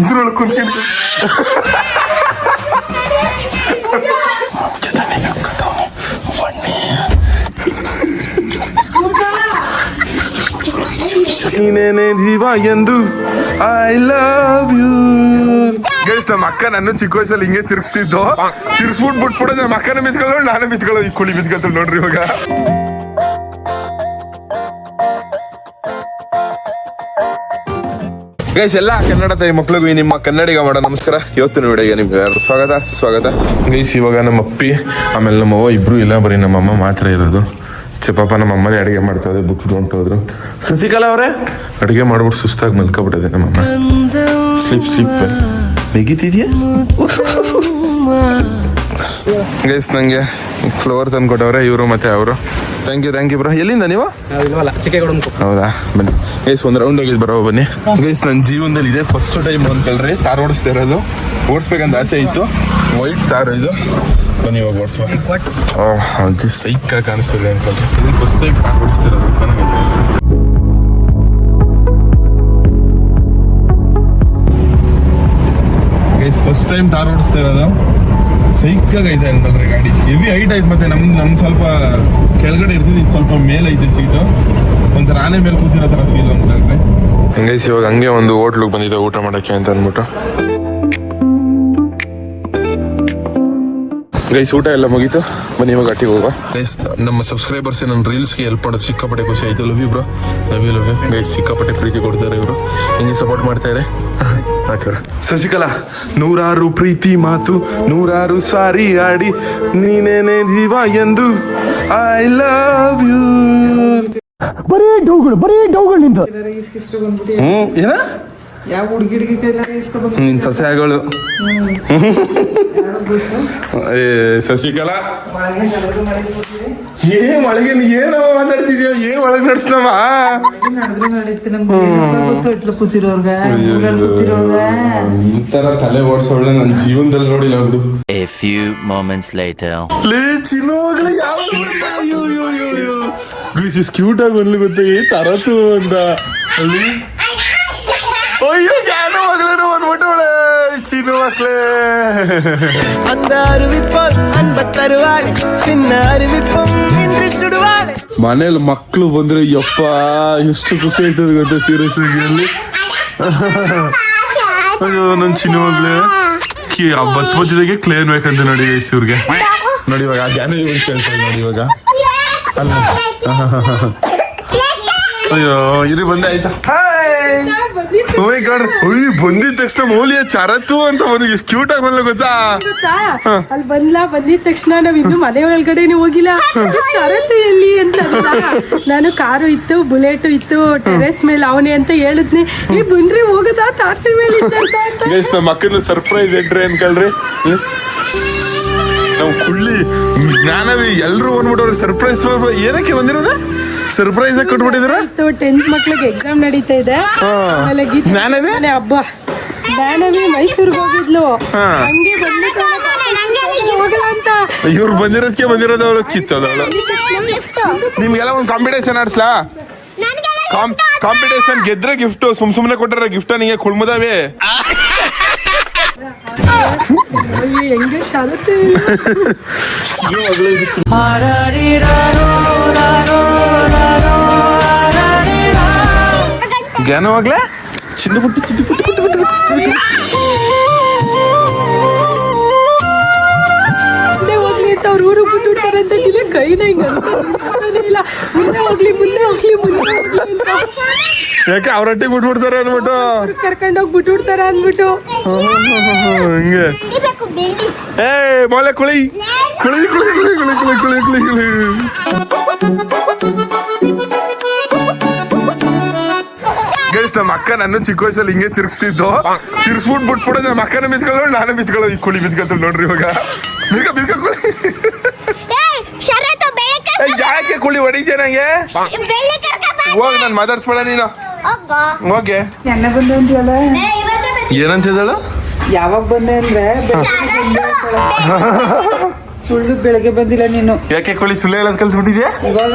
ಇದ್ರೊಳಗೆ ಕುಂತ್ಕೊಂಡು ನೀನೇನೆ ಜೀವ ಎಂದು ಐ ಲವ್ ಯು. ಗೈಸ್, ನಮ್ಮ ಅಕ್ಕ ನನ್ನ ಚಿಕ್ಕ ವಯಸ್ಸಲ್ಲಿ ಹಿಂಗೆ ತಿರ್ಗಿಸಿದ್ದು. ಬಿಟ್ಬಿಟ್ಟು ನಮ್ಮ ಅಕ್ಕನ ಮಿತ್ಕೊಳ್ಳೋ ನಾನು ಮಿತ್ಕೊಳ್ಳೋ ಈ ಕುಳಿ ಮಿತ್ಕೊಳ್ತಾರೆ ನೋಡ್ರಿ ಇವಾಗ. ಗೈಸ್, ಎಲ್ಲ ಕನ್ನಡ ತಾಯಿ ಮಕ್ಳಿಗೂ ನಿಮ್ಮ ಕನ್ನಡಿಗ ಮಾಡೋ ನಮಸ್ಕಾರ. ಇವತ್ತಿನ ವಿಡಿಯೋಗೆ ನಿಮ್ಗೆ ಸ್ವಾಗತ ಸುಸ್ವಾಗತ. ಗೈಸ್, ಇವಾಗ ನಮ್ಮ ಅಪ್ಪಿ ಆಮೇಲೆ ನಮ್ಮವ್ವ ಇಬ್ರು ಇಲ್ಲ, ಬರೀ ನಮ್ಮಮ್ಮ ಮಾತ್ರ ಇರೋದು. ಪಾಪ ನಮ್ಮ ಅಮ್ಮನೇ ಅಡುಗೆ ಮಾಡ್ತಾ ಇದ್ದೆ, ಬಿಟ್ಟು ಹೊಂಟೋದ್ರು. ಶಶಿಕಲಾ ಅವರೇ ಅಡುಗೆ ಮಾಡ್ಬಿಟ್ಟು ಸುಸ್ತಾಗಿ ಮಲ್ಕೊಬಿಟ್ಟಿದೆ ನಮ್ಮಮ್ಮ. ಸ್ಲೀಪ್ ನೆಗಿತಿದ್ಯಾ ಗೈಸ್? ನಂಗೆ ಫ್ಲವರ್ ತಂದು ಕೊಟ್ಟವ್ರೆ ಇವರು ಮತ್ತೆ ಅವರು. Thank you bro. ಎಲ್ಲಿಂದ ನೀವು? ಹೌದಾ, ಬನ್ನಿ ಗೈಸ್, ಒಂದು ರೌಂಡ್ ಹೋಗಿದ್ದು ಬರೋ ಬನ್ನಿ. ಗೈಸ್, ನನ್ನ ಜೀವನದಲ್ಲಿ ಇದೆ ಫಸ್ಟ್ ಟೈಮ್ ಅನ್ಕಲ್ರಿ ಕಾರ್ ಓಡಿಸ್ತಾ ಇರೋದು. ಓಡಿಸ್ಬೇಕಂತ ಆಸೆ ಇತ್ತು. ವೈಟ್ ಕಾರ್ ಇದು. ಬನ್ನಿ ಇವಾಗ ಓಡಿಸುವ. ಅದು ಸೈಕಾಗಿ ಕಾಣಿಸ್ತದೆ ಅನ್ಕೊಂಡ್ರೆ. ಇದು ಫಸ್ಟ್ ಟೈಮ್ ಕಾರ್ ಓಡಿಸ್ತಿರೋದು. ಚೆನ್ನಾಗಿದೆ ಗೈಸ್, ಫಸ್ಟ್ ಟೈಮ್ ಕಾರ್ ಓಡಿಸ್ತಾ ಇರೋದು. ಸೈಕಾಗೈತೆ ಅಂತಂದ್ರೆ ಗಾಡಿ ಹೆವಿ ಹೈಟ್ ಐತೆ. ಮತ್ತೆ ನಮ್ ಸ್ವಲ್ಪ ಕೆಳಗಡೆ ಇರ್ತದೆ, ಸ್ವಲ್ಪ ಮೇಲೆ ಐತೆ ಸೀಟು. ಒಂಥರ ಆನೆ ಮೇಲೆ ಕೂತಿರೋ ತರ ಫೀಲ್ ಅಂತಂದ್ರೆ. ಗೈಸ್, ಇವಾಗ ಹಂಗೆ ಒಂದು ಹೋಟ್ಲಿಗೆ ಬಂದಿದ್ದೆ ಊಟ ಮಾಡಕ್ಕೆ ಅಂತ ಅಂದ್ಬಿಟ್ಟು. ಗೈಸ್, ಊಟ ಎಲ್ಲ ಮುಗೀತು. ಬನ್ನಿ ಇವಾಗ ಅಟ್ಟಿಗೆ ಹೋಗುವ. ಗೈಸ್, ನಮ್ಮ ಸಬ್ಸ್ಕ್ರೈಬರ್ಸ್ ನನ್ನ ರೀಲ್ಸ್ಗೆ ಹೆಲ್ಪ್ ಮಾಡೋದು ಸಿಕ್ಕಾಪಟ್ಟೆ ಖುಷಿ ಆಯ್ತು. Love you bro, love you. Guys, ಸಿಕ್ಕಾಪಟ್ಟೆ ಪ್ರೀತಿ ಕೊಡ್ತಾರೆ ಇವರು. ಹಿಂಗೆ ಸಪೋರ್ಟ್ ಮಾಡ್ತಾರೆ. ಶಶಿಕಲಾ, 100 ಪ್ರೀತಿ ಮಾತು 100 ಸಾರಿ ಆಡಿ ನೀನೇನೆ ಜೀವ ಎಂದು ಐ ಲವ್ ಯು. ಬರೀ ಡೌಗಳು ನಿಂದು. ಏನ ನಿನ್ ಸೊಸೆ ಆಗೋಳು. ಶಶಿಕಲಾ, ಒಳಗೆ ಏನವ ಮಾತಾಡ್ತಿದ್ಯೋ? ಏನ್ ಒಳಗೆ ನಡ್ಸ್ನಮ್ಮ? ಇಂತರ ತಲೆ ಓಡಿಸೋಳೆ ನನ್ನ ಜೀವನದಲ್ಲಿ ನೋಡಿಲ್ಲ ಬಿಡು. A few moments later. ಲೇ ಚಿನ್ನೋಗ್ಲೆ ಯಾವ ಕ್ಯೂಟ್ ಆಗಿ ಒಂದ್ಲಿ ಗೊತ್ತ ತರತು ಅಂತ ಅಲ್ಲಿ. ಅಯ್ಯೋ, ಜ್ಞಾನ ಮಗಳೇನೋ ಬಂದ್ಬಿಟ್ಟವಳೆ ಚಿನ್ನು ಮಕ್ಳೇ. ಮನೇಲಿ ಮಕ್ಳು ಬಂದ್ರೆ ಯಪ್ಪ ಎಷ್ಟು ಖುಷಿ ಆಯ್ತದ ಗೊತ್ತ. ಸೀರಿಯಸ್ ಆಗಿ ಅಯ್ಯೋ ನನ್ ಚಿನ್ನು ಮಗ್ಳೆ ಬತ್ತಿದಾಗೆ ಕ್ಲೇನ್ ಬೇಕಂತ ನೋಡಿ ಇವ್ರಿಗೆ. ನೋಡಿ ಇವಾಗ ಜ್ಞಾನ ಕೇಳ್ತಾ ನೋಡಿ ಇವಾಗ. ಅಲ್ಲ ಅಯ್ಯೋ ಇದು ಬಂದೆ ಆಯ್ತಾ. ಬಂದಿದ ತಕ್ಷಣ ಮೌಲ್ಯ ಚರತು ಅಂತ ಒಂದು ಎಷ್ಟು ಕ್ಯೂಟ್ ಆಗಿ ಬಂದ್ಲ ಗೊತ್ತಾ? ಅಲ್ಲಿ ಬಂದಿದ ತಕ್ಷಣ ನಾವ್ ಇನ್ನು ಮನೆ ಒಳಗಡೆನೆ ಹೋಗಿಲ್ಲ. ಶರತ್ತು ಎಲ್ಲಿ ಅಂತ ನಾನು ಕಾರು ಇತ್ತು, ಬುಲೆಟ್ ಇತ್ತು, ಟೆರೆಸ್ ಮೇಲೆ ಅವನೇ ಅಂತ ಹೇಳಿದ್ನಿ. ಈ ಬನ್ರಿ ಹೋಗದಾ ತಾರ್ಸಿ ಮೇಲೆ ನಮ್ಮ ಅಕ್ಕನ ಸರ್ಪ್ರೈಸ್ ಎಂಟ್ರಿ ಅನ್ಕಳ್ರಿ. ನಾವು ಕುಳ್ಳಿ ಜ್ಞಾನವಿ ಎಲ್ರು ಬಂದ್ಬಿಟ್ಟವ್ರಿ. ಸರ್ಪ್ರೈಸ್ ಏನಕ್ಕೆ ಬಂದಿರೋದು? ಸರ್ಪ್ರೈಸ್ ಆಗಿ ಕೊಟ್ಬಿಟ್ಟಿದ್ರ. 10th ಮಕ್ಳಿಗೆ ಎಕ್ಸಾಮ್ ನಡೀತಾ ಇದೆ. ಹಬ್ಬ ಜ್ಞಾನವಿ ಮೈಸೂರ್ಗೆ ಹೋಗಿದ್ಲು. ಹಂಗೆ ಹೋಗಲ್ಲ ಅಂತ ಇವ್ರು ಬಂದಿರೋದಕ್ಕೆ ಬಂದಿರೋದು. ಅವಳು ಕಿತ್ತದವಳು. ನಿಮ್ಗೆಲ್ಲ ಒಂದು ಕಾಂಪಿಟೇಷನ್ ಆಡ್ಸ್ಲಾ? ಕಾಂಪಿಟೇಷನ್ ಗೆದ್ರೆ ಗಿಫ್ಟ್, ಸುಮ್ನೆ ಕೊಟ್ಟರೆ ಗಿಫ್ಟ್ ನಿಂಗೆ ಕುಳ್ಮುದಾವೆ. ಹೆಂಗೆ ಶಾರತ್ತು ಜ್ಞಾನವಾಗ್ಲೇ ಚಿನ್ನ ಪುಟ್ಟು ಹೋಗ್ಲಿ ಅಂತ ಅವ್ರ ಊರಿಗೆ ಬಿಟ್ಬಿಡ್ತಾರೆ ಅಂತ ಕೈನ ಹಿಂಗ ಇಲ್ಲ. ಮುಂದೆ ಹೋಗ್ಲಿ ಯಾಕೆ ಅವ್ರೊಟ್ಟಿಗೆ ಬಿಟ್ಬಿಡ್ತಾರೆ ಅನ್ಬಿಟ್ಟು ಕರ್ಕೊಂಡೋಗಿ ಬಿಟ್ಬಿಡ್ತಾರ ಅಂದ್ಬಿಟ್ಟು ಹಿಂಗೆ. ಏ ಮೊಲೆ ಕುಳಿ. ಗೈಸ್, ನಮ್ಮ ಅಕ್ಕ ನನ್ನ ಚಿಕ್ಕ ವಯಸ್ಸಲ್ಲಿ ಹಿಂಗೆ ತಿರ್ಗಿಸಿದ್ದು. ಬಿಟ್ಬಿಟ್ಟು ನಮ್ಮ ಅಕ್ಕನ ಮಿತ್ಕೊಳ್ಳೋ ನಾನು ಮಿತ್ಕೊಳ್ಳೋ ಈ ಕುಳಿ ಮಿತ್ಕೊಳ್ತಾರೆ ನೋಡ್ರಿ ಇವಾಗ. ಬಿದ್ಕ ಕುಳಿ. ಯಾಕೆ ಕುಳಿ ಹೊಡಿದ್ಯಾ ನಂಗೆ? ಹೋಗಿ ನಾನು ಮಾತಾಡ್ಸ್ಬೇಡ ನೀನು. ಹೋಗೆ ಏನಂತಿದ್ದಾಳು? ಯಾವಾಗ ಬಂದೆ ಅಂದ್ರೆ ಸುಳ್ಳು ಬೆಳಗ್ಗೆ ಬಂದಿಲ್ಲ ನೀನು. ಯಾಕೆ ಕೋಳಿ ಸುಳ್ಳು ಹೇಳೋದ್ ಕಲ್ಸ್ಬಿಟ್ಟಿದ್ಯಾ?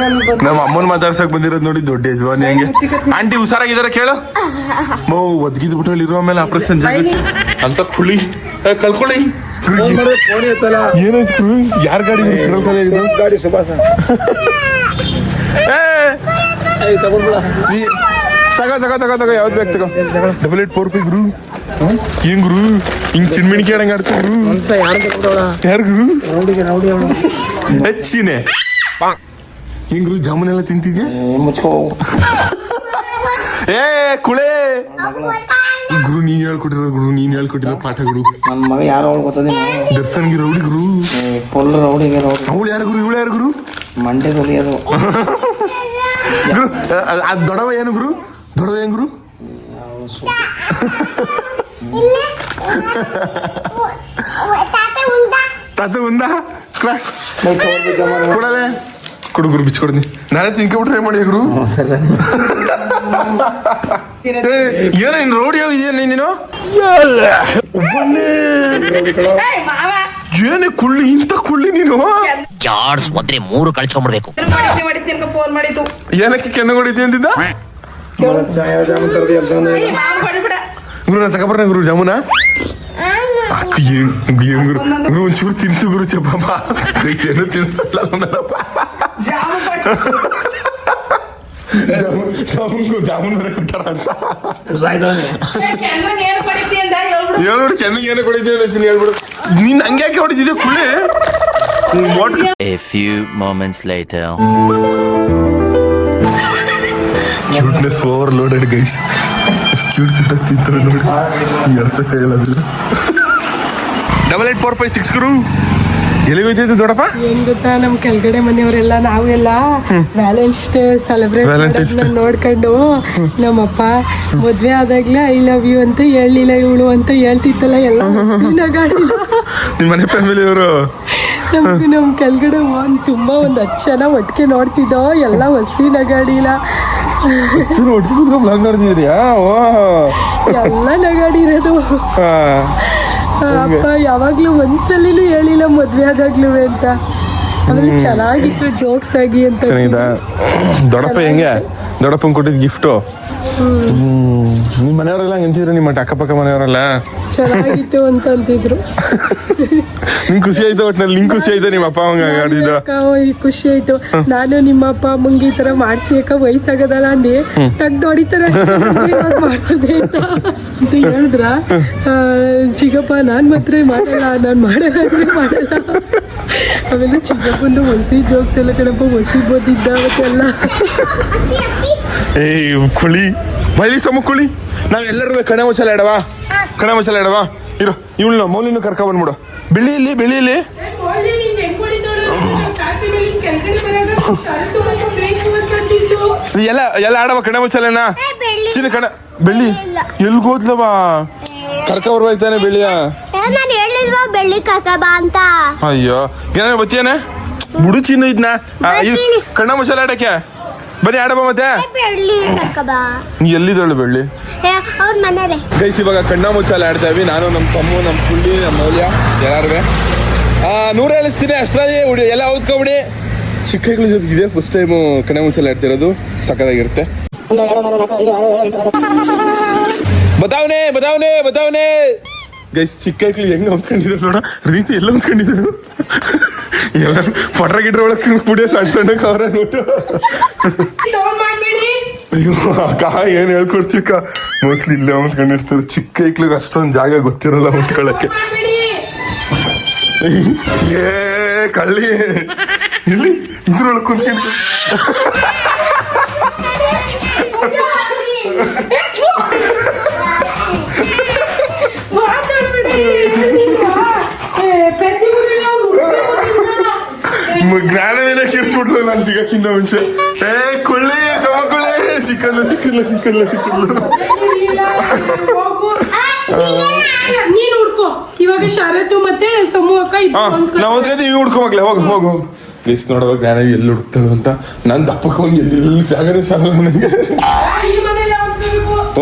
ನಮ್ಮ ಅಮ್ಮನ ಮಾತಾಡ್ಸಕ್ ಬಂದಿರೋದು ನೋಡಿ ದೊಡ್ಡ ಯಜಮಾನಿ ಹೆಂಗೆ. ಆಂಟಿ ಹುಷಾರಾಗಿದಾರ ಕೇಳು. ಮೋ ಒದ್ಗಿದ್ ಬಿಟ್ಟು ಇರೋ ಮೇಲೆ ಆಪರೇಷನ್ ಜಾಗಕ್ಕೆ ಅಂತ ಕುಳಿ ಕಳ್ಕೊಳ್ಳಿ. ಏನಾಯ್ತು? ಯಾರ ಗಾಡಿ ಗಾಡಿ ಸುಭಾಸ ತಗೋ ಯಾವ್ದು ಬೇಕು ತಗೋ. 8845 ಗುರು. ಏನ್ ಗುರು ಹಿಂಗ್ ಚಿಣ್ಮಿಣಿಕೆ ಆಡಂಗ ಆಡ್ತಿದ್ರು ಯಾರು ಗುರು? ಹೆಚ್ಚಿನೇ ಹಿಂಗ್ ಗುರು ಜಾಮೂನ್ ಎಲ್ಲ ತಿಂತಿದ್ಯಾ? ಏ ಕುಳೆ ಗುರು ನೀನ್ ಹೇಳ್ಕೊಟ್ಟಿರೋ ಪಾಠ ಗುರು. ನನ್ನ ಮಗ ಯಾರು ಅವಳು ಗೊತ್ತದೆ ದರ್ಶನ್ಗೆ ರೌಡಿ ಗುರು. ಫುಲ್ ರೌಡಿಗೆ ಅವಳು ಯಾರು ಗುರು? ಇವಳು ಯಾರು ಗುರು? ಮಂಡ್ಯ ಹೊಲಿಯೋದು ಗುರು ಅದ್ ದೊಡವ ಏನು ಗುರು? ದೊಡವ ಏನ್ ಗುರು? ತಾತ ಉಂದಾ ಕೊಡಲೆ ಕೊಡು ಗುರು ಬಿಚ್ಕೊಡ್ನಿ. ನಾಳೆ ತಿನ್ಕೊಬಿಟ್ರೆ ಮಾಡಿ ಗುರು. ಏನ ಇನ್ ರೋಡಿ ಇದೆಯಾ ನೀನು? ಏನೇ ಕುಳ್ಳಿ ಇಂತ ಕುಳ್ಳಿ ನೀನು? ಚಾರ್ಜ್ ಮೊದ್ಲೇ 3 ಕಳ್ಸ್ಕೊಂಡ್ಬಿಡ್ಬೇಕು. ಏನಕ್ಕೆ ಕೆನ್ನ ಹೊಡಿತಿ ಅಂತಿದ್ದ ಗುರು? ನಾನು ತಗೊಬರ್ನ ಗುರು ಜಾಮೂನ. ಅಕ್ಕ ಏನ್ ಗುರು ಗುರು ಒಂಚೂರು ತಿನ್ಸು ಗುರು. ಚಪ್ಪಪ್ಪ ಏನು ತಿನ್ಸಲ್ಲ ಜಾಮೂನ್ ಬೇರೆ ಕೊಟ್ಟಾರ ಅಂತ ಹೇಳ್ಬಿಡು. ಕೆನ್ನಿಗೆ ಏನು ಕೊಡಿದ್ದೆ ಹೇಳ್ಬಿಡು. ನೀನ್ ಹಂಗ್ಯಾಕೆ ಹೊಡಿತಿದ್ದೆ ಕುಳ್ಳಿ? A few moments later. Cuteness overloaded guys. Cute ತಿಂತಾರೆ ನೋಡಿ. ಎರ್ಚಕ್ಕ ಹೇಳೋದು 8845 ಗುರು. ಎಲ್ಲಿಗೆ ಹೋಯ್ತೈತೆ ದೊಡ್ಡಪ್ಪ? ಏನ್ ಗೊತ್ತಾ, ನಮ್ ಕೆಳಗಡೆ ಮನೆಯವರೆಲ್ಲ ನಾವೆಲ್ಲ ವ್ಯಾಲೆಂಟೈನ್ಸ್ ಡೇ ಸೆಲೆಬ್ರೇಟ್ ನೋಡ್ಕೊಂಡು ನಮ್ಮಪ್ಪ ಮದ್ವೆ ಆದಾಗ್ಲೇ ಐ ಲವ್ ಯು ಅಂತ ಹೇಳಿಲ್ಲ ಇವಳು ಅಂತ ಹೇಳ್ತಿತ್ತಲ್ಲ ಎಲ್ಲ ನಗಾಡಿಲ್ಲ. ನಿಮ್ಮ ಮನೆ ಫ್ಯಾಮಿಲಿ ಅವರು ನಮ್ ಕೆಳಗಡೆ ತುಂಬಾ ಒಂದ್ 10 ಜನ ಒಟ್ಟಿಗೆ ನೋಡ್ತಿದ್ದೋ ಎಲ್ಲ ಹೊಸಿ ನಗಾಡಿಲ್ಲ. ಬ್ಲಾಗ್ ನೋಡ್ತಿದ್ಯಾ? ಎಲ್ಲ ನಗಾಡಿರೋದು. ಅಪ್ಪ ಯಾವಾಗ್ಲೂ ಒಂದ್ಸಲಿನೂ ಹೇಳಿಲ್ಲ ಮದ್ವೆ ಆದಾಗ್ಲೂ ಅಂತ. ಆಮೇಲೆ ಚೆನ್ನಾಗಿತ್ತು ಜೋಕ್ಸ್ ಆಗಿ ಅಂತ. ದೊಡ್ಡಪ್ಪ ಹೆಂಗೆ? ದೊಡ್ಡಪ್ಪನ್ ಕೊಟ್ಟಿದ್ ಗಿಫ್ಟು ನಿಮ್ ಮನೆಯವರೆಲ್ಲ ನಿಂತಿದ್ರು, ನಿಮ್ಮ ಅಕ್ಕಪಕ್ಕ ಮನೆಯವರೆಲ್ಲ ಚೆನ್ನಾಗಿತ್ತು ಅಂತ ಅಂತಿದ್ರು. ನಿಂಗ್ ಖುಷಿ ಆಯ್ತು ಒಟ್ನಲ್ಲಿ? ನಿಂಗ್ ಖುಷಿ ಆಯ್ತು ನಿಮ್ಮ ಅಪ್ಪ ಅಮ್ಮಂಗ ಆಡಿದ? ಖುಷಿ ಆಯ್ತು. ನಾನು ನಿಮ್ಮ ಅಪ್ಪ ಅಮ್ಮಂಗ ಈ ತರ ಮಾಡ್ಸಿ ಅಕ್ಕ ವಯಸ್ಸಾಗದಲ್ಲ ಅಂದಿ ತಗ್ದು ಹೊಡಿತಾರೆ ಮಾಡ್ಸಿದ್ರಿ ಅಂತ ಹೇಳಿದ್ರ. ಚಿಕ್ಕಪ್ಪ ನಾನ್ ಮಾತ್ರ ಮಾಡಲ್ಲ, ನಾನ್ ಮಾಡಲ್ಲ ಅಂದ್ರೆ ಮಾಡಲ್ಲ. ಆಮೇಲೆ ಚಿಕ್ಕಪ್ಪಂದು ಹೊಸಿ ಜೋಗ್ತಿಲ್ಲ ಕಣಪ್ಪ, ಹೊಸಿ ಬೋದಿದ್ದ ಅವತ್ತೆಲ್ಲ. ಏಯ್ ಕುಳಿ ಮೈಲಿ ಸಮ ಕುಳಿ. ನಾವೆಲ್ಲರೂ ಕಣೆ ಮುಚ್ಚಲ ಇಡವಾ ಇರೋ. ಇವಳನ್ನ ಮೌಲಿನ ಕರ್ಕ ಬಂದ್ಬಿಡು. ಬೆಳಿಯಲ್ಲಿ ಎಲ್ಲ ಎಲ್ಲ ಆಡವ ಕಣೆ ಮುಚ್ಚಲೇನಾ? ಚಿನ್ನ ಕಣ ಬೆಳ್ಳಿ ಎಲ್ಗೋದ್ಲವಾ? ಕರ್ಕ ಬರ್ಬಾಯ್ತಾನೆ ಬೆಳ್ಳಿಯ. ನಾನು ಹೇಳಿಲ್ವಾ ಬೆಳ್ಳಿ ಕರ್ಕಬಾ ಅಂತ? ಅಯ್ಯೋ ಏನ ಬತ್ತಿಯಾನೆ ಬುಡು ಚಿನ್ನ ಇದ್ನ ಕಣ್ಣ ಮುಚ್ಚಲ ಆಡಕ್ಕೆ ಬನ್ನಿ ಆಡಬ. ಮತ್ತೆ ಬೆಳ್ಳಿ ಕರ್ಕಬಾ. ನೀ ಎಲ್ಲಿದ್ದಳು ಬೆಳ್ಳಿ? ಅವ್ರ ಮನೇಲೆ. ಗೈಸ್ ಇವಾಗ ಕಣ್ಣ ಮುಚ್ಚಾಲೆ ಆಡ್ತಾ ಇವಿ. ನಾನು ನಮ್ಮ ತಮ್ಮು, ನಮ್ಮ ಪುಳ್ಳಿ, ನಮ್ಮ ಮೌಲ್ಯ ಎಲ್ಲಾರುವೆ 100 ಹೇಳಿಸ್ತೀನಿ ಅಷ್ಟ್ರಲ್ಲಿ ಎಲ್ಲ ಓದ್ಕೊಬಿಡಿ. ಚಿಕ್ಕಗಳ ಜೊತೆಗೆ ಇದೆ ಫಸ್ಟ್ ಟೈಮು ಕಣ್ಣ ಮುಚ್ಚಾಲೆ ಆಡ್ತಿರೋದು. ಸಕ್ಕದಾಗಿರುತ್ತೆ. ಬತಾವನೆ ಗೈಸ್ ಚಿಕ್ಕಗಳು ಹೆಂಗ ಹೊಂದ್ಕೊಂಡಿದ್ರು ನೋಡ. ರೀತಿ ಎಲ್ಲ ಹೊಂದ್ಕೊಂಡಿದ್ರು. ಎಲ್ಲ ಪಟ್ರ ಗಿಟ್ರ ಒಳಗೆ ಪುಡಿಯ ಸಣ್ಣ ಅವರ ನೋಟು. ಅಯ್ಯೋ ಅಕ್ಕ ಏನ್ ಹೇಳ್ಕೊಡ್ತೀಕ್ಕ. ಮೋಸ್ಟ್ಲಿ ಇಲ್ಲೇ ಹೊಂದ್ಕೊಂಡಿರ್ತಾರೆ. ಚಿಕ್ಕ ಐಕ್ಳಿಗೆ ಅಷ್ಟೊಂದು ಜಾಗ ಗೊತ್ತಿರಲ್ಲ ಹೊಂದ್ಕೊಳಕ್ಕೆ. ಏ ಕಳ್ಳಿ ಇಲ್ಲಿ ಇದ್ರೊಳಗೆ ಕುಂತ್ಕೊಂಡು ಜ್ಞಾನವೇನ ಕಿರ್ಸ್ಬಿಟ್ಲು ನಾನು ಸಿಗಕ್ಕಿಂತ ಮುಂಚೆ. ಏ ಕೊಳ್ಳಿ ಸಮ ಕೊಳ್ಳಿ ಸಿಕ್ಕಲ್ಲ. ನೀನ್ ಹುಡ್ಕೋ ಇವಾಗ. ಶರತ್ತು ಮತ್ತೆ ಸಮೂ ಅಕ್ಕ ನಾವು ಓದ್ಕೈತಿ ಇವ್ ಹುಡ್ಕೋಮಕ್ಲೆ. ಹೋಗು ಪ್ಲೀಸ್ ನೋಡುವ ಜ್ಞಾನ ಎಲ್ಲಿ ಹುಡುಕ್ತಾಳು ಅಂತ. ನಾನು ದಪ್ಪಕೊಂಡು ಎಲ್ಲಿ ಸಾಗನೇ ಸಾಗಲ್ಲ ನನಗೆ.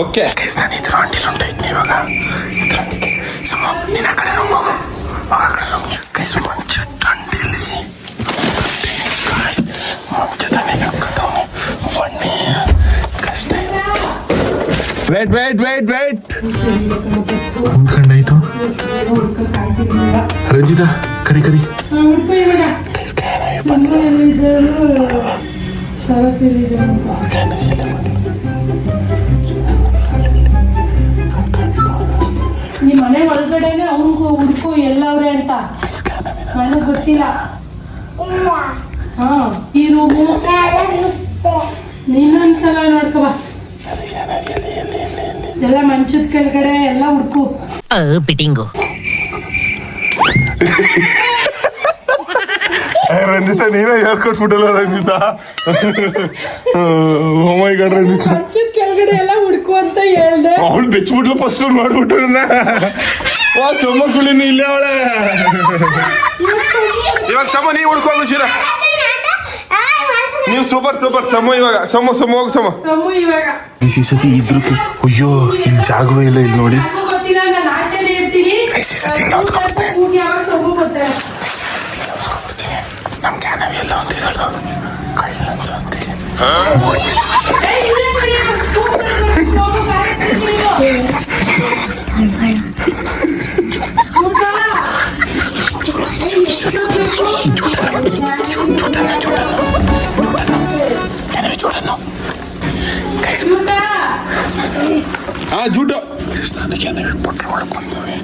ಓಕೆ ನಾನು ಇದ್ರ ಅಂಟಿಲ್ ಹೊಂಟೈತ್ನಿ ಇವಾಗ. ಇದ್ರ ಅಂಟಿಗೆ ಸಮ ನಿನ್ನ ಕಡೆ ಹೋಗು. ಕೈಸು ಮಂಚು ಟಂಡಿ ವೇಟ್ ಕುಂತ್ಕೊಂಡಾಯ್ತು. ರಂಜಿತಾ ಕರಿ ಈ ಮನೆ ಒಳಗಡೆನೆ ಅವನಿಗೂ ಹುಡುಕು ಎಲ್ಲವ್ರೆ ಅಂತ ನನಗೆ ಗೊತ್ತಿಲ್ಲ. ಹಾ ಈ ರೂಮು ನೀನೊಂದ್ಸಲ ನೋಡ್ಕೊ ಎಲ್ಲ ಮಂಚದ ಕೆಳಗಡೆ ಎಲ್ಲ ಹುಡುಕು. ಪಿಟಿಂಗು ರಂಜಿತಾ ನೀವೇ ಹೇಳ್ಕೊಟ್ಬಿಟ್ಟಲ್ಲ ರಂಜಿತಾ. ಓ ಮೈ ಗಾಡ್ ರಂಜಿತಾ, ಮಂಚದ ಕೆಳಗಡೆ ಎಲ್ಲ ಹುಡುಕು ಅಂತ ಹೇಳ್ದೆ. ಅವಳು ಬೆಚ್ಬಿಟ್ಲು ಫಸ್ಟ್ ಮಾಡ್ಬಿಟ್ಟು ಸೊಮ್ಮ ಕುಳಿನಿ ಇಲ್ಲೇ ಅವಳೆ. ಇವಾಗ ಸಮ ನೀವು ಹುಡ್ಕೋದು ಶಿರ, ನೀವು ಸೂಪರ್ ಸಮ. ಇವಾಗ ಸಮ ಹೋಗು ಸಮ. ಇವಾಗ ಈ ಸತಿ ಇದ್ರು ಅಯ್ಯೋ ಇಲ್ಲಿ ಜಾಗವೇ ಇಲ್ಲ. ಇಲ್ಲಿ ನೋಡಿ ಗೊತ್ತಿಲ್ಲ, ನಾನು ಆಚೆನೆ ಇರ್ತೀನಿ. ಯಾವಾಗ ಸೊಗು ಗೊತ್ತಿಲ್ಲ. ನಮ್ ಕ್ಯಾನವಿ ಎಲ್ಲ ಒಂದಿದಳು ಕಳ್ಳ ಅನ್ಸಂತೆ. ಜೂಟು ಕ್ಯಾನವಿ ಪೊಟ್ರ ಹೊಡ್ಕೊಂಡವೆ.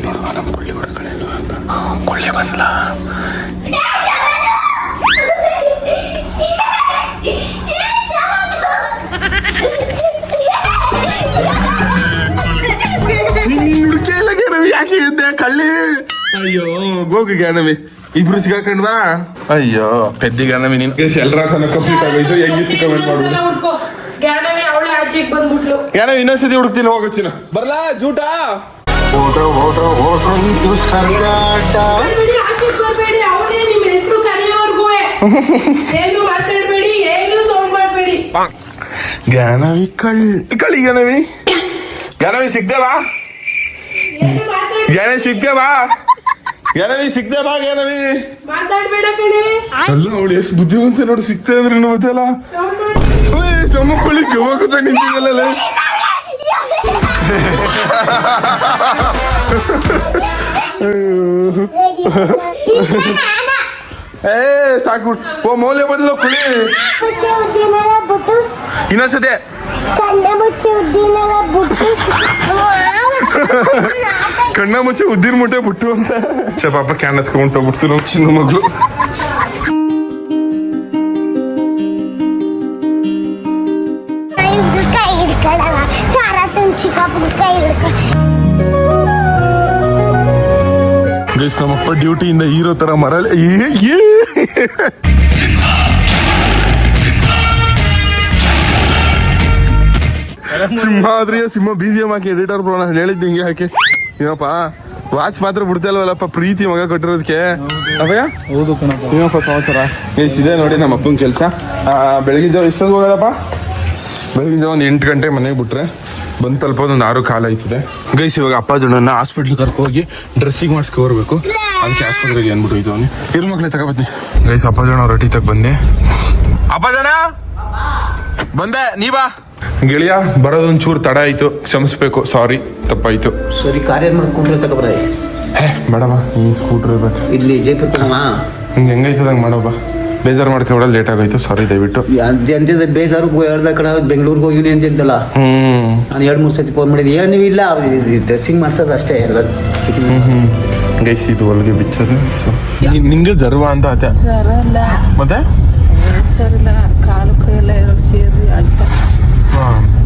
ನೋಡುವ ನಮ್ಮ ಕೊಳ್ಳಿ ಹೊಡ್ಕೊಳ್ಳಿಲ್ಲ ಅಂತ. ಕೊಳ್ಳಿ ಬಂದ್ಲ. ಯಾಕೆ ಇದ್ದೆ ಕಳ್ಳಿ? ಅಯ್ಯೋ ಗೋಗಿ ಜ್ಞಾನವಿ ಇಬ್ರು ಸಿಗಾಕೊಂಡ್ವಾ. ಅಯ್ಯೋ ಪೆದ್ದಿ ಜ್ಞಾನವಿ ನೀನು ಎಲ್ಲರ ಕಂಪ್ಲೀಟ್ ಆಗೋಯ್ತು. ಹೆಂಗಿತ್ತು ಕಮೆಂಟ್ ಮಾಡ್ಬಿಡು. ಜ್ಞಾನವಿ ಇನ್ನೊಂದ್ಸತಿ ಹುಡುಕ್ತೀನಿ ಹೋಗಚ್ಚಿನ ಬರ್ಲಾ ಜೂಟ. ಜ್ಞಾನವಿ ಕಳ್ಳಿ ಜ್ಞಾನವಿ ಸಿಗ್ದೇವಾ? ಜ್ಞಾನವಿ ಸಿಗ್ದೇವಾ? ಜ್ಞಾನವಿ ಅಲ್ಲ ಅವಳು ಎಷ್ಟು ಬುದ್ಧಿವಂತ ನೋಡಿ. ಸಿಗ್ತೇ ಅಂದ್ರೆ ಗೊತ್ತಲ್ಲ. ಸಮ್ಮಕೊಳ್ಳಿ ಜವಾಕುತ್ತ ನಿಂತಿದ್ದಲ್ಲ. ಸಾಕು ಓ ಮೌಲ್ಯ ಬದಲು ಕುಳಿ ಇನ್ನೊಂದ್ಸತಿ ಕಣ್ಣ ಮುಚ್ಚೆ ಉದ್ದಿನ ಮುಟ್ಟೆ ಬಿಟ್ಟು ಅಂತ ಪಾಪ ಕ್ಯಾನ್ ಎತ್ಕೊಂಡ್ ಹೋಗ್ಬಿಡ್ತು ನಮ್ಮ ಚಿನ್ನ ಮಗಳು. ಗೈಸ್ ನಮ್ಮಪ್ಪ ಡ್ಯೂಟಿಯಿಂದ ಹೀರೋ ತರ ಮರಳಿ ಸಿಂಹ ಆದ್ರಿ ಸಿಂಹ BGM ಹಾಕಿ ಎಡಿಟರ್ ಬ್ರೋ ನಾನು ಹೇಳಿದ್ದು ಹಿಂಗೆ ಹಾಕಿ. ಏನಪ್ಪ ವಾಚ್ ಮಾತ್ರ ಬಿಡ್ತಲ್ವಲ್ಲಪ್ಪ ಪ್ರೀತಿ ಮಗ ಕೊಟ್ಟಿರೋದಕ್ಕೆ. ಅಭಯ ಏನಪ್ಪ ಸಮಾಚಾರ? ಗೈಸ್ ಇದೆ ನೋಡಿ ನಮ್ಮ ಅಪ್ಪನ ಕೆಲಸ. ಬೆಳಗಿನ ಜಾವ ಎಷ್ಟೊತ್ತು ಹೋಗೋದಪ್ಪ? ಬೆಳಗಿನ ಜಾವ ಒಂದು 8 ಗಂಟೆ ಮನೆಗೆ ಬಿಟ್ರೆ ಬಂದು ತಲುಪೋದು ಒಂದು 6 ಕಾಲ ಆಯ್ತದೆ. ಗೈಸ್ ಇವಾಗ ಅಪ್ಪ ಜನ ಹಾಸ್ಪಿಟ್ಲಿಗೆ ಕರ್ಕೋಗಿ ಡ್ರೆಸ್ಸಿಂಗ್ ಮಾಡಿಸ್ಕೊಬರ್ಬೇಕು. ಅದಕ್ಕೆ ಆಸ್ಪತ್ರೆಗೆ ಏನ್ಬಿಟ್ಟು ಹೋಯ್ತು ಅವನು ಇರು ಮಕ್ಳೇ ತಗೋಬತ್ತೀನಿ. ಗೈಸ್ ಅಪ್ಪ ಜನ ರೊಟ್ಟಿ ತಗ ಬಂದೆ. ಅಪ್ಪ ಜನ ಬಂದೆ ನೀ ಬಾ. ಗೆಳೆಯ ಬರೋದೊಂದು ಚೂರು ತಡ ಆಯ್ತು, ಕ್ಷಮಿಸ್ಬೇಕು. ಸಾರಿ ತಪ್ಪಾಯ್ತು. ಸರಿ ಕಾರ್ಯ ಮಾಡ್ಕೊಂಡ್ರೆ ತಗೊಬ್ರ. ಮೇಡಮ ಈ ಸ್ಕೂಟ್ರ್ ಇರ್ಬೇಕು ಇಲ್ಲಿ ಜೈಪುರ ಹಿಂಗೆ ಹೆಂಗೈತದ ಹಂಗೆ ಮಾಡೋಬ್ಬ. ಬೇಜಾರು ಮಾಡ್ಕೊಂಡ ಲೇಟ್ ಆಗೋಯ್ತು, ಸಾರಿ ದಯವಿಟ್ಟು. ಅಂತಿದ್ದ ಬೇಜಾರು ಹೇಳ್ದ ಕಣ ಬೆಂಗಳೂರಿಗೆ ಹೋಗಿನಿ ಅಂತಿದ್ದಲ್ಲ. ನಾನು 2-3 ಸತಿ ಫೋನ್ ಮಾಡಿದ್ದೆ. ಏನು ಇಲ್ಲ ಡ್ರೆಸ್ಸಿಂಗ್ ಮಾಡ್ಸೋದು ಅಷ್ಟೇ ಎಲ್ಲ. ಗೈಸ್ ಇದು ಹೊಲಿಗೆ ಬಿಚ್ಚೋದು. ಸೊ ನಿಂಗೆ ಜರ್ವ ಅಂತ ಆತ ಮತ್ತೆ ಸರಿಲ್ಲ ಕಾಲು ಕೈಯೆಲ್ಲ ಸೇರಿ ಅಂತ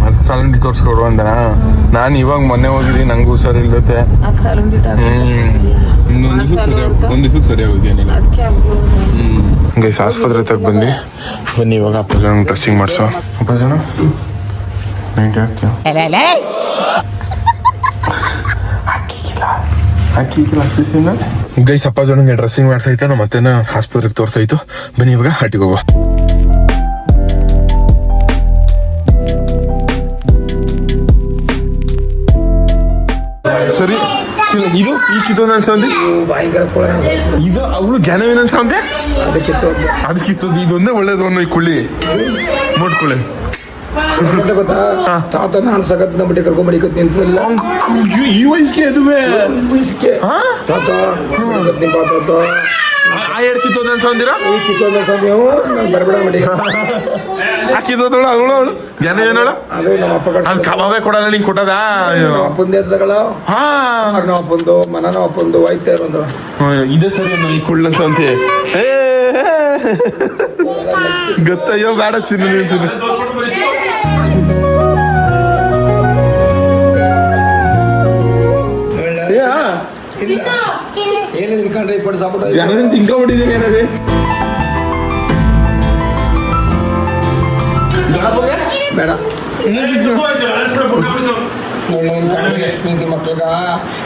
ಅದು ಸಲಂಡಿ ತೋರಿಸ್ಕೊಡು ಅಂದನಾ. ನಾನು ಇವಾಗ ಮೊನ್ನೆ ಹೋಗಿದ್ದೀನಿ, ನಂಗೂ ಹುಷಾರಿಲ್ಲತ್ತೆ. ಒಂದು ದಿವಸಕ್ಕೆ ಸರಿ ಆಗೋದೇನಿಲ್ಲ. ಗೈಸ್ ಆಸ್ಪತ್ರೆ ತಗ ಬನ್ನಿ ಇವಾಗ ಅಪ್ಪ ಜನ ಡ್ರೆಸ್ಸಿಂಗ್ ಮಾಡಿಸೋ. ಅಪ್ಪ ಜನ ನೈಟ್ ಹಾಕಿಲ್ಲ ಅಷ್ಟಿಸಿಂದ. ಗೈಸ್ ಅಪ್ಪ ಜನಗೆ ಡ್ರೆಸ್ಸಿಂಗ್ ಮಾಡ್ಸೈತೆ, ನಮ್ಮ ಮತ್ತೆ ಆಸ್ಪತ್ರೆಗೆ ತೋರ್ಸಾಯ್ತು. ಬನ್ನಿ ಇವಾಗ ಹಟ್ಟಿಗೆ ಹೋಗುವ. ಸರಿ ಇದು ಈ ಕಿತ್ತೋದು ಅನ್ಸಂದಿ ಇದು ಅವಳು ಜ್ಞಾನವೇನ ಅನ್ಸಂದೆ ಅದಕ್ಕಿತ್ತೋದು. ಇದೊಂದೇ ಒಳ್ಳೇದು ಅನ್ನೋ ಈ ಕುಳ್ಳಿ ನೋಡ್ಕೊಳ್ಳಿ. ಗೊತ್ತಾ ತಾತ ನಾನು ಸಗತ್ ನಮ್ಮಟ್ಟಿ ಕರ್ಕೊಂಡ್ ಮಡಿಕತ್ತೀನಿ ಅಂತಲ್ಲ ಈ ವಯಸ್ಸಿಗೆ ಅದುವೇ ವಯಸ್ಸಿಗೆ ತಾತ ತಾತ ಹೇಳ್ತಿತ್ತು ಅನ್ಸಂದಿರ ಈ ಕಿತ್ತೋದ ನೀವು ಬರಬೇಡ ಮಡಿ ಹಾಕಿದೋಳು ಅವಳು ಜನ ಏನೋಳ ಅದು ನಮ್ಮ ಅಪ್ಪ ಕಟ್ಟ ಅದು ಕಬಾಬೇ ಕೊಡಲ್ಲ ನಿಂಗೆ ಕೊಟ್ಟದ ಅಪ್ಪಂದೆ ಎತ್ತಗಳ ಹಾ ನಾವು ಅಪ್ಪಂದು ಮನ ಅಪ್ಪಂದು ಆಯ್ತಾ ಇರೋದು ಇದೇ ಸರಿ ಈ ಕುಳ್ಳನ್ ಸಂತೆ ಗೊತ್ತಯ್ಯೋ ಬೇಡ ಚಿನ್ನ ನಿಂತೀನಿ ಏನು ತಿನ್ಕೊಂಡ್ರೆ ಇಪ್ಪತ್ತು ಸಾಪಿಟ್ಟು ಜನರನ್ನ ತಿನ್ಕೊಂಡ್ಬಿಟ್ಟಿದ್ದೀನಿ ಏನವೇ ಬೇಡ ಎಷ್ಟು ಮಕ್ಳಿಗ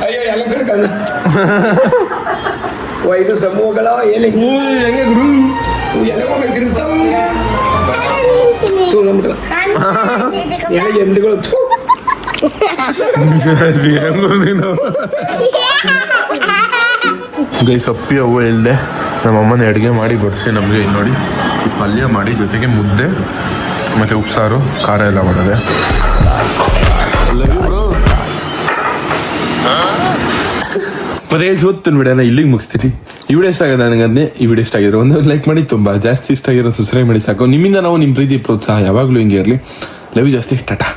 ಅಯ್ಯೋ ಎಲ್ಲ ಕಡ್ಕಂದ ಐದು ಸಮೂಹಗಳ ಎಲ್ಲಿ ಹೆಂಗೆ ಗುರು ಎಲ್ಲ ಹೋಗಿ ತಿನ್ನಿಸ್ತಾವ ತೂಗಂಬಿಟ್ಟ ಎಲ್ಲ ಎಂದುಗಳು ಗೈಸ್ ಅಪ್ಪಿ ಅವ್ವ ಇಲ್ಲದೆ ನಮ್ಮ ಅಮ್ಮನ ಅಡುಗೆ ಮಾಡಿ ಬಡಿಸಿ ನಮಗೆ ನೋಡಿ ಈ ಪಲ್ಯ ಮಾಡಿ ಜೊತೆಗೆ ಮುದ್ದೆ ಮತ್ತು ಉಪ್ಸಾರು ಖಾರ ಎಲ್ಲ ಮಾಡಿದೆ ಮತ್ತೆ ಓದ್ತೀನಿ ವಿಡಿಯೋನ ಇಲ್ಲಿಗೆ ಮುಗಿಸ್ತೀನಿ ಈ ವಿಡಿಯೋ ಇಷ್ಟ ಆಗಿದೆ ನನಗನ್ನೇ ಈ ವಿಡಿಯೋ ಇಷ್ಟ ಆಗಿರೋ ಒಂದು ಲೈಕ್ ಮಾಡಿ ತುಂಬ ಜಾಸ್ತಿ ಇಷ್ಟ ಆಗಿರೋ ಸಬ್ಸ್ಕ್ರೈಬ್ ಮಾಡಿ ಸಾಕು ನಿಮ್ಮಿಂದ ನಾವು ನಿಮ್ಮ ಪ್ರೀತಿ ಪ್ರೋತ್ಸಾಹ ಯಾವಾಗಲೂ ಹಿಂಗೆ ಇರಲಿ ಲವ್ ಜಾಸ್ತಿ ಟಾಟಾ.